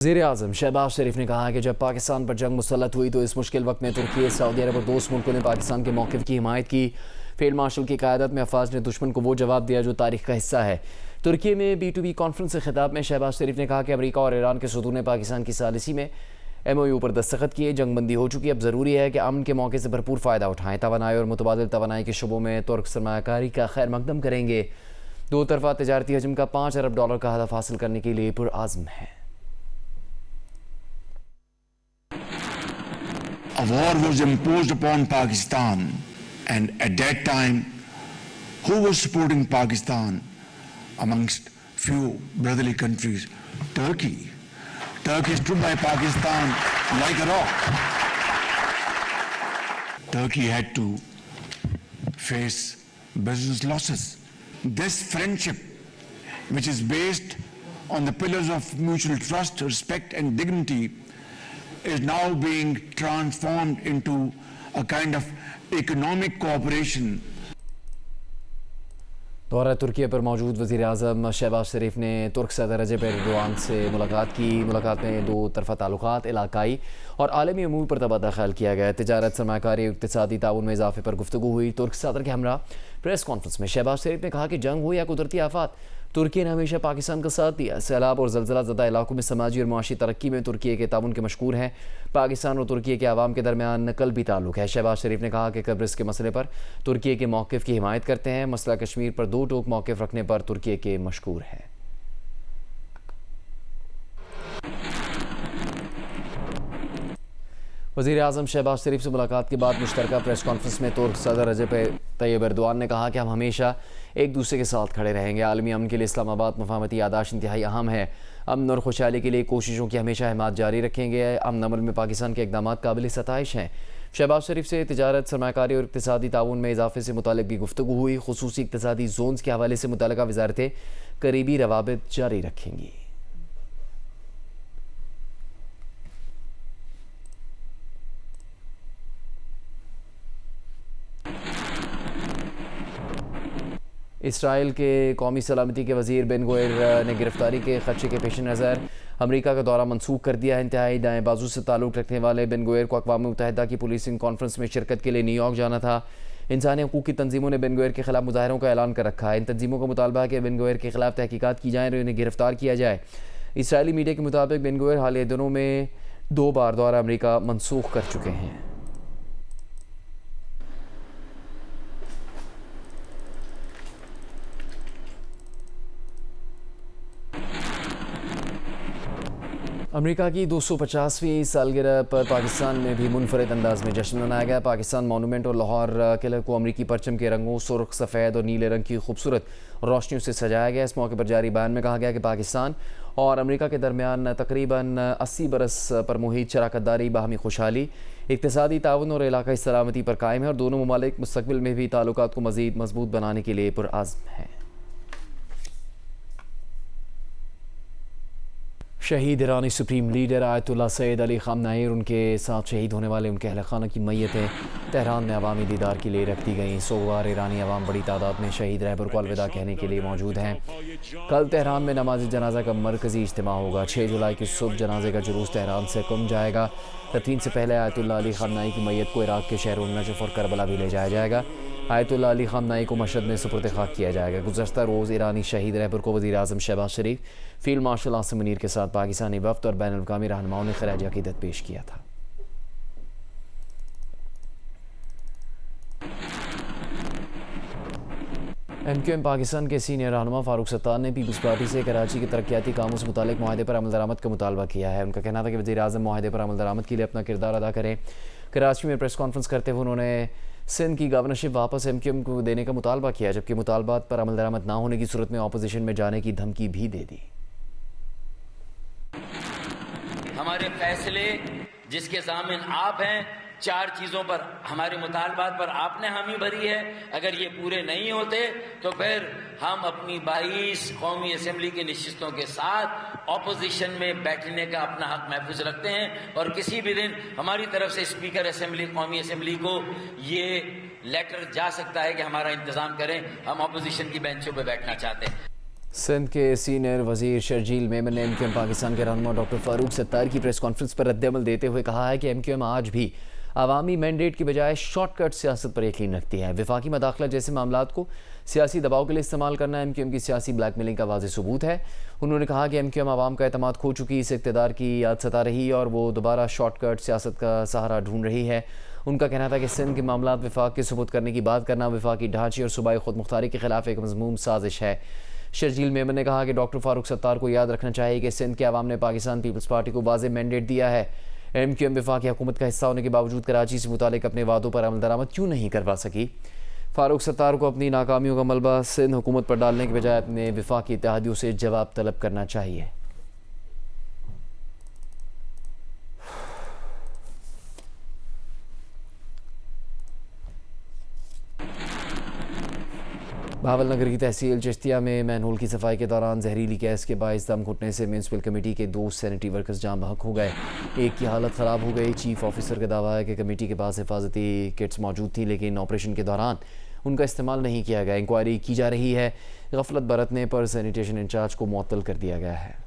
वज़ीर-ए-आज़म शहबाज शरीफ ने कहा है कि जब पाकिस्तान पर जंग मुसल्लत हुई तो इस मुश्किल वक्त में तुर्की, सऊदी अरब और दोस्त मुल्कों ने पाकिस्तान के मौक़िफ़ की हिमायत की। फील्ड मार्शल की क़यादत में अफ़वाज ने दुश्मन को वो जवाब दिया जो तारीख़ का हिस्सा है। तुर्की में B2B कॉन्फ्रेंस से खिताब में शहबाज शरीफ ने कहा कि अमरीका और ईरान के सदूर ने पाकिस्तान की सालिसी में MOU पर दस्तखत किए। जंग बंदी हो चुकी, अब ज़रूरी है कि अमन के मौके से भरपूर फ़ायदा उठाएँ। तवानाई और मुतबादिल तवानाई के शुबों में तुर्क सरमायाकारी का खैर मकदम करेंगे। दो तरफ़ा तिजारती हजम का $5 अरब का हदफ हासिल करने के लिए पुरआज़्म है। A war was imposed upon Pakistan, and at that time, who was supporting Pakistan amongst few brotherly countries? Turkey. Turkey stood by Pakistan like a rock. Turkey had to face business losses. This friendship, which is based on the pillars of mutual trust, respect and dignity, is now being transformed into a kind of economic cooperation. दौरा तुर्की पर मौजूद वज़ीर-ए-आज़म शहबाज शरीफ ने तुर्क सदर रजब Erdogan से मुलाकात की। मुलाकात में दो तरफ़ा ताल्लुकात, इलाकाई और आलमी अमूर पर तबादला ख्याल किया गया। तिजारत, सरमायाकारी और इक़्तिसादी ताउन में इजाफे पर गुफ्तगू हुई। तुर्क सदर के हमरा प्रेस कॉन्फ्रेंस में शहबाज शरीफ ने कहा कि जंग हो या कुदरती आफात, तुर्की ने हमेशा पाकिस्तान का साथ दिया। सैलाब और ज़लज़ला ज़दा इलाकों में समाजी और मुआशी तरक्की में तुर्की के ताउन के मशकूर हैं। पाकिस्तान और तुर्की के अवाम के दरमियान कल्बी ताल्लुक है। शहबाज शरीफ ने कहा कि कब्रिस के मसले पर तुर्की के मौक़िफ़ की हिमायत करते हैं। मसला कश्मीर पर दो टोक मौक़िफ़ रखने पर तुर्की के मशकूर हैं। वज़ीर-ए-आज़म शहबाज शरीफ से मुलाकात के बाद मुश्तरका प्रेस कॉन्फ्रेंस में तुर्क सदर रजब तैयब एर्दोआन ने कहा कि हम हमेशा एक दूसरे के साथ खड़े रहेंगे। आलमी अमन के लिए इस्लामाबाद मफाहमती यादाश्त इंतहाई अहम है। अमन और खुशहाली के लिए कोशिशों की हमेशा हिमायत जारी रखेंगे। अमन अमल में पाकिस्तान के इक़दाम काबिल सताइश हैं। शहबाज शरीफ से तिजारत, सरमायाकारी और इक़्तिसादी ताउन में इजाफे से मुतालिक भी गुफ्तगू हुई। खुसूसी इक़्तिसादी ज़ोन्स के हवाले से मुतल्लिका वज़ारतें करीबी रवाबित जारी रखेंगी। इसराइल के कौमी सलामती के वज़ीर बेन गोयर ने गिरफ्तारी के खदशे के पेश नज़र अमरीका का दौरा मनसूख कर दिया है। इंतहाई दाएँ बाजू से ताल्लुक़ रखने वाले बेन गोयर को अक़वाम मुत्तहिदा की पुलिसिंग कॉन्फ्रेंस में शिरकत के लिए न्यूयॉर्क जाना था। इंसानी हकूक़ की तंजीमों ने बेन गोयर के खिलाफ मुजाहरों का ऐलान कर रखा है। इन तंजीमों का मुतालबा है कि बेन गोयर के खिलाफ तहकीकात की जाए और इन्हें गिरफ्तार किया जाए। इसराइली मीडिया के मुताबिक बेन गोयर हालिया दिनों में 2 बार दौरा अमरीका मनसूख कर चुके हैं। अमेरिका की 250वीं सालगिरह पर पाकिस्तान में भी मुनफरद अंदाज में जश्न मनाया गया। पाकिस्तान मॉन्यूमेंट और लाहौर किले को अमरीकी परचम के रंगों, सुर्ख, सफ़ेद और नीले रंग की खूबसूरत रोशनियों से सजाया गया। इस मौके पर जारी बयान में कहा गया कि पाकिस्तान और अमेरिका के दरमियान तकरीबन 80 बरस पर मुहित शराकतदारी, बाहमी खुशहाली, इक़्तिसादी ताउन और इलाकाई सलामती पर कायम है और दोनों ममालिक मुस्तक़बिल में भी ताल्लुकात को मज़ीद मजबूत बनाने के लिए पुरआज़्म हैं। शहीद ईरानी supreme leader Ayatollah Sayyid Ali Khamenei और उनके साथ शहीद होने वाले उनके अहल खाना की मैयतें तेहरान में अवामी दीदार के लिए रख दी गईं। सोमवार ईरानी अवाम बड़ी तादाद में शहीद रहबर को अलविदा कहने के लिए मौजूद हैं। कल तेहरान में नमाज जनाजा का मरकज़ी इज्तिमा होगा। 6 जुलाई की सुबह जनाजे का जुलूस तेहरान से कुम जाएगा। तदफीन से पहले आयतुल्लाह अली ख़ामनेई की मैयत को इराक़ के शहरों नजफ़ और करबला भी ले जाया जाएगा। आयतुल्लाह अली ख़ामनेई को मशहद में सुपुर्द खाक किया जाएगा। गुज़श्ता रोज़ ईरानी शहीद रहबर को वज़ीर-ए-आज़म शहबाज शरीफ, फील्ड मार्शल आसिम मुनीर के साथ पाकिस्तानी वफ़द और बैनुल अक़वामी रहनुमाओं ने ख़िराज अक़ीदत पेश किया था। MQM पाकिस्तान के सीनियर रहनुमा फ़ारूक सत्तार ने पीपल्स पार्टी से कराची के तरक्याती कामों से मुतालिक मुआहदे पर अमल दरामद का मुतालबा किया है। उनका कहना था कि वज़ीर-ए-आज़म मुआहदे पर अमल दरामद के लिए अपना किरदार अदा करें। कराची में प्रेस कॉन्फ्रेंस करते हुए उन्होंने सिंध की गवर्नरशिप वापस MQM को देने का मुतालबा किया, जबकि मुतालबात पर अमल दरामद ना होने की सूरत में अपोजिशन में जाने की धमकी भी दे दी। हमारे फैसले जिसके ज़ामिन आप हैं, 4 चीज़ों पर हमारे मुतालबात पर आपने हामी भरी है। अगर ये पूरे नहीं होते तो फिर हम अपनी 22 कौमी असम्बली की नशिस्तों के साथ अपोजिशन में बैठने का अपना हक महफूज रखते हैं और किसी भी दिन हमारी तरफ से स्पीकर असम्बली, कौमी असम्बली को ये लेटर जा सकता है कि हमारा इंतज़ाम करें, हम अपोजिशन की बेंचों पर बैठना चाहते हैं। सिंध के सीनियर वजीर शर्जील मेमन ने एमक्यूएम पाकिस्तान के रहनुमा डॉक्टर फारूक सत्तार की प्रेस कॉन्फ्रेंस पर रद्दअमल देते हुए कहा है कि एमक्यूएम आज भी अवामी मैंडेट की बजाय शॉर्टकट सियासत पर यकीन रखती है। वफाकी मदाखलत जैसे मामलात को सियासी दबाव के लिए इस्तेमाल करना एमक्यूएम की सियासी ब्लैकमेलिंग का वाज़ेह सबूत है। उन्होंने कहा कि एमक्यूएम आवाम का एतमाद खो चुकी, इस इक़्तिदार की याद सता रही और वो दोबारा शॉर्टकट सियासत का सहारा ढूंढ रही है। उनका कहना था कि सिंध के मामलात वफाक के सबूत करने की बात करना वफाकी ढांचे और सूबाई खुद मुख्तारी के खिलाफ एक मज़मूम साजिश है। शर्जील मेमन ने कहा कि डॉक्टर फारूक सत्तार को याद रखना चाहिए कि सिंध के अवाम ने पाकिस्तान पीपल्स पार्टी को वाज़ेह मैंडेट दिया है। एमक्यूएम वफाकी हुकूमत का हिस्सा होने के बावजूद कराची से मुतालिक अपने वादों पर अमल दरामद क्यों नहीं करवा सकी। फारूक सत्तार को अपनी नाकामियों का मलबा सिंध हुकूमत पर डालने के बजाय अपने वफाकी इत्तेहादियों से जवाब तलब करना चाहिए। भावल नगर की तहसील चिश्तिया में मैनहोल की सफाई के दौरान जहरीली गैस के बाइस दम घुटने से म्यूनसिपल कमेटी के 2 सैनिटरी वर्कर्स जाम बहक हो गए। एक की हालत ख़राब हो गई। चीफ ऑफिसर का दावा है कि कमेटी के पास हिफाजती किट्स मौजूद थी लेकिन ऑपरेशन के दौरान उनका इस्तेमाल नहीं किया गया। इंक्वायरी की जा रही है। गफलत बरतने पर सैनिटेशन इंचार्ज को मुअत्तल कर दिया गया है।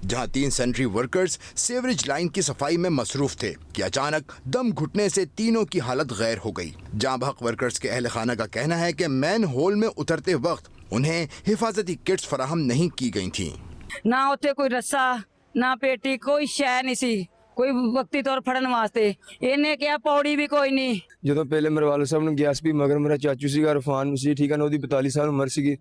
जहां 3 सैनिटरी वर्कर्स सीवरेज लाइन की सफाई में मसरूफ थे कि अचानक दम घुटने से तीनों की हालत गैर हो गई। जां बहक वर्कर्स के अहल खाना का कहना है कि मैन होल में उतरते वक्त उन्हें हिफाजती किट्स फराहम नहीं की गई थी। ना उत्ते कोई रस्सा ना पेटी कोई शै नहीं सी, कोई वक्ती तौर फड़न वास्ते इन्हें क्या पौड़ी भी कोई नहीं। ਜਦੋਂ ਪਹਿਲੇ ਮੇਰੇ ਵਾਲਦ ਸਾਹਿਬ ਨੂੰ ਗੈਸ ਵੀ ਮਗਰ ਮੇਰਾ ਚਾਚੂ ਸੀਗਾ ਰਫਾਨ ਮਸੀਹ, ਠੀਕ ਹੈ ਨਾ, ਉਹਦੀ 42 ਸਾਲ ਉਮਰ ਸੀਗੀ,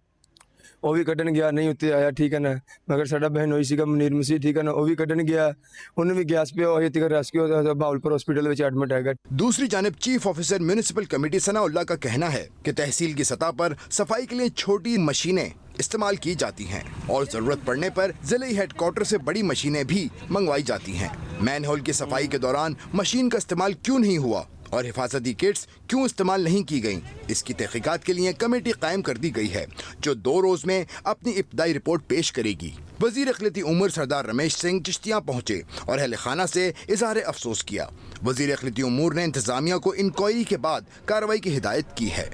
ਉਹ ਵੀ ਕੱਢਣ ਗਿਆ, ਨਹੀਂ ਉੱਤੇ ਆਇਆ, ਠੀਕ ਹੈ ਨਾ। ਮਗਰ ਸਾਡਾ ਬਹਿਨ ਹੋਈ ਸੀਗਾ ਮਨੀਰ ਮਸੀਹ, ਠੀਕ ਹੈ ਨਾ, ਉਹ ਵੀ ਕੱਢਣ ਗਿਆ, ਉਹਨੂੰ ਵੀ ਗੈਸ ਪਿਆ, ਉਹ ਤੱਕ ਰੈਸਕਿਊ ਬਾਉਲਪੁਰ ਹਸਪੀਟਲ ਵਿੱਚ ਐਡਮਿਟ ਹੈਗਾ। दूसरी जानब chief officer municipal committee Sanaullah का कहना है कि तहसील की सतह पर सफाई के लिए छोटी मशीनें इस्तेमाल की जाती हैं और जरूरत पड़ने पर जिले हेडक्वार्टर से बड़ी मशीनें भी मंगवाई जाती हैं। मैन होल की सफाई के दौरान मशीन का इस्तेमाल क्यों नहीं हुआ और हिफाजती किट्स क्यों इस्तेमाल नहीं की गई, इसकी तहकीकात के लिए कमेटी कायम कर दी गई है जो 2 रोज में अपनी इब्तदाई रिपोर्ट पेश करेगी। वजीर अखिलती उमूर सरदार रमेश सिंह चिश्तियाँ पहुँचे और अहल खाना से इजहार अफसोस किया। वजीर अखिलती उमूर ने इंतजामिया को इंक्वायरी के बाद कार्रवाई की हिदायत की है।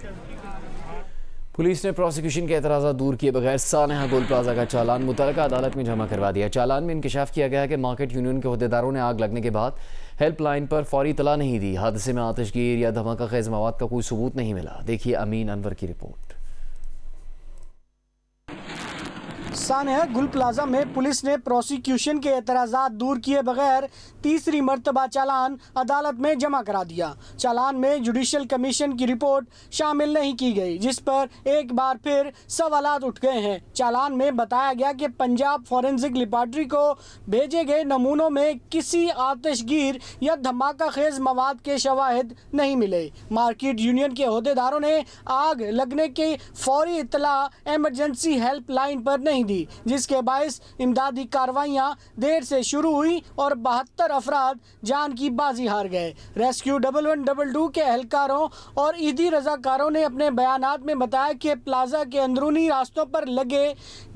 पुलिस ने प्रोसिक्यूशन के एतराज़ात दूर किए बगैर सानहा गोल प्लाजा का चालान मुतलका अदालत में जमा करवा दिया। चालान में इंकशाफ किया गया कि मार्केट यूनियन के अहदेदारों ने आग लगने के बाद हेल्पलाइन पर फौरी तला नहीं दी। हादसे में आतिशगीर या धमाका खेज मवाद का कोई सबूत नहीं मिला। देखिए अमीन अनवर की रिपोर्ट। सानहा गुल प्लाजा में पुलिस ने प्रोसिक्यूशन के एतराज़ात दूर किए बगैर तीसरी मरतबा चालान अदालत में जमा करा दिया। चालान में जुडिशल कमीशन की रिपोर्ट शामिल नहीं की गई, जिस पर एक बार फिर सवालात उठ गए हैं। चालान में बताया गया कि पंजाब फॉरेंसिक लेबॉरेटरी को भेजे गए नमूनों में किसी आतिशगीर या धमाका खेज मवाद के शवाहिद नहीं मिले। मार्केट यूनियन के अहदेदारों ने आग लगने की फौरी इत्तला एमरजेंसी हेल्पलाइन पर नहीं दी, जिसके बायस इमदादी कार्रवाइयाँ देर से शुरू हुई और 72 अफराद जान की बाजी हार गए। रेस्क्यू 1122 के एहलकारों और ईदी रजाकारों ने अपने बयानात में बताया कि प्लाजा के अंदरूनी रास्तों पर लगे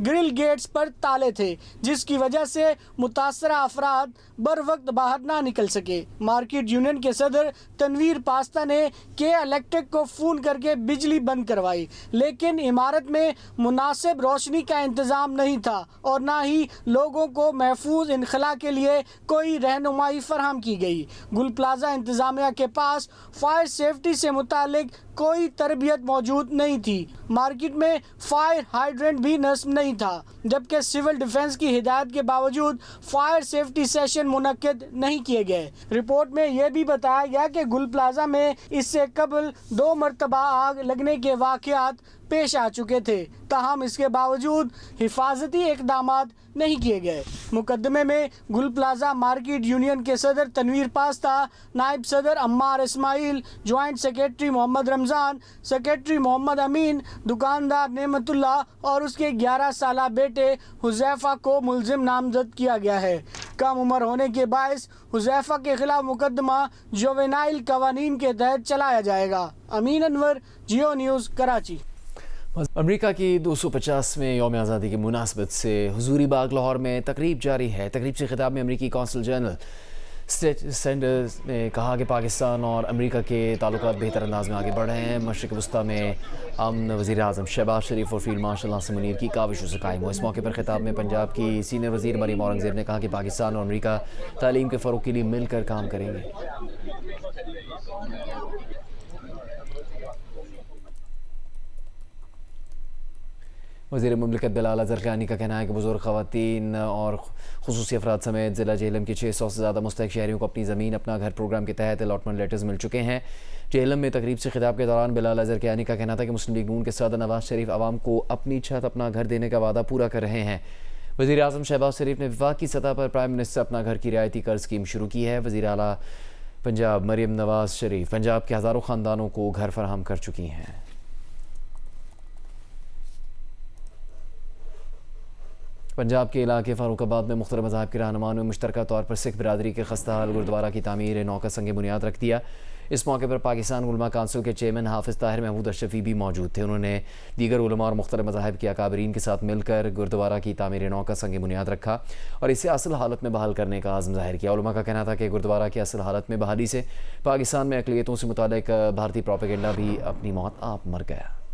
ग्रिल गेट्स पर ताले थे, जिसकी वजह से मुतासरा अफराद बर वक्त बाहर ना निकल सके। मार्केट यूनियन के सदर तनवीर पास्ता ने के इलेक्ट्रिक को फ़ोन करके बिजली बंद करवाई, लेकिन इमारत में मुनासिब रोशनी का इंतज़ाम नहीं था और ना ही लोगों को महफूज इनखला के लिए कोई रहनुमाई फराहम की गई। गुल प्लाजा इंतज़ामिया के पास फायर सेफ्टी से मुतालिक कोई तरबियत मौजूद नहीं थी। मार्केट में फायर हाइड्रेंट भी नस्ब नहीं था, जबकि सिविल डिफेंस की हिदायत के बावजूद फायर सेफ्टी सेशन मुनक्किद नहीं किए गए। रिपोर्ट में यह भी बताया गया कि गुल प्लाजा में इससे कबल 2 मरतबा आग लगने के वाक़यात पेश आ चुके थे, ताहम इसके बावजूद हिफाजती इक़दामात नहीं किए गए। मुकदमे में गुल प्लाजा मार्केट यूनियन के सदर तनवीर पास्ता, नायब सदर Ammar Ismail, joint secretary Mohammad Ramzan, secretary Mohammad Amin, दुकानदार नेमतुल्ला और उसके 11 साला बेटे हुज़ैफ़ा को मुलजिम नामजद किया गया है। कम उम्र होने के बायस हुज़ैफ़ा के खिलाफ मुकदमा जुवेनाइल कवानीन के तहत चलाया जाएगा। अमीन अनवर, जियो न्यूज़, कराची। अमेरिका की 250वें यौम आज़ादी की मुनासबत से हुजूरी बाग लाहौर में तकरीब जारी है। तकरीब से खिताब में अमेरिकी कौंसल जनरल سینڈرز نے کہا کہ پاکستان اور امریکہ کے تعلقات بہتر انداز میں آگے بڑھ رہے ہیں. مشرق وسطیٰ میں امن وزیر اعظم شہباز شریف اور فیلڈ مارشل ناصر منیر کی کاوشوں سے قائم ہو. اس موقع پر خطاب میں پنجاب کی سینئر وزیر مریم اورنگزیب نے کہا کہ پاکستان اور امریکہ تعلیم کے فروغ کے لیے مل کر کام کریں گے. وزیر مملکت بلال زرقانی کا کہنا ہے کہ بزرگ خواتین اور خصوصی افراد سمیت ضلع جہلم کے 600 سے زیادہ مستحق شہریوں کو اپنی زمین اپنا گھر پروگرام کے تحت الاٹمنٹ لیٹرز مل چکے ہیں. جہلم میں تقریب سے خطاب کے دوران بلال زرقانی کا کہنا تھا کہ مسلم لیگ نون کے صدر نواز شریف عوام کو اپنی چھت اپنا گھر دینے کا وعدہ پورا کر رہے ہیں. وزیر اعظم شہباز شریف نے وفاقی سطح پر پرائم منسٹر اپنا گھر کی رعایتی قرض اسکیم شروع کی ہے. وزیر اعلیٰ پنجاب مریم نواز شریف پنجاب کے ہزاروں خاندانوں کو گھر فراہم کر چکی ہیں. پنجاب کے علاقے فاروق آباد میں مختلف مذاہب کے رہنماؤں نے مشترکہ طور پر سکھ برادری کے خستہ حال گردوارہ کی تعمیر نو کا سنگ بنیاد رکھ دیا. اس موقع پر پاکستان علماء کونسل کے چیئرمین حافظ طاہر محمود اشرفی بھی موجود تھے. انہوں نے دیگر علماء اور مختلف مذاہب کے اکابرین کے ساتھ مل کر گردوارہ کی تعمیر نو کا سنگ بنیاد رکھا اور اسے اصل حالت میں بحال کرنے کا عزم ظاہر کیا. علماء کا کہنا تھا کہ گردوارہ کی اصل حالت میں بحالی سے پاکستان میں اقلیتوں سے متعلق بھارتی پروپیگنڈا بھی اپنی موت آپ مر گیا.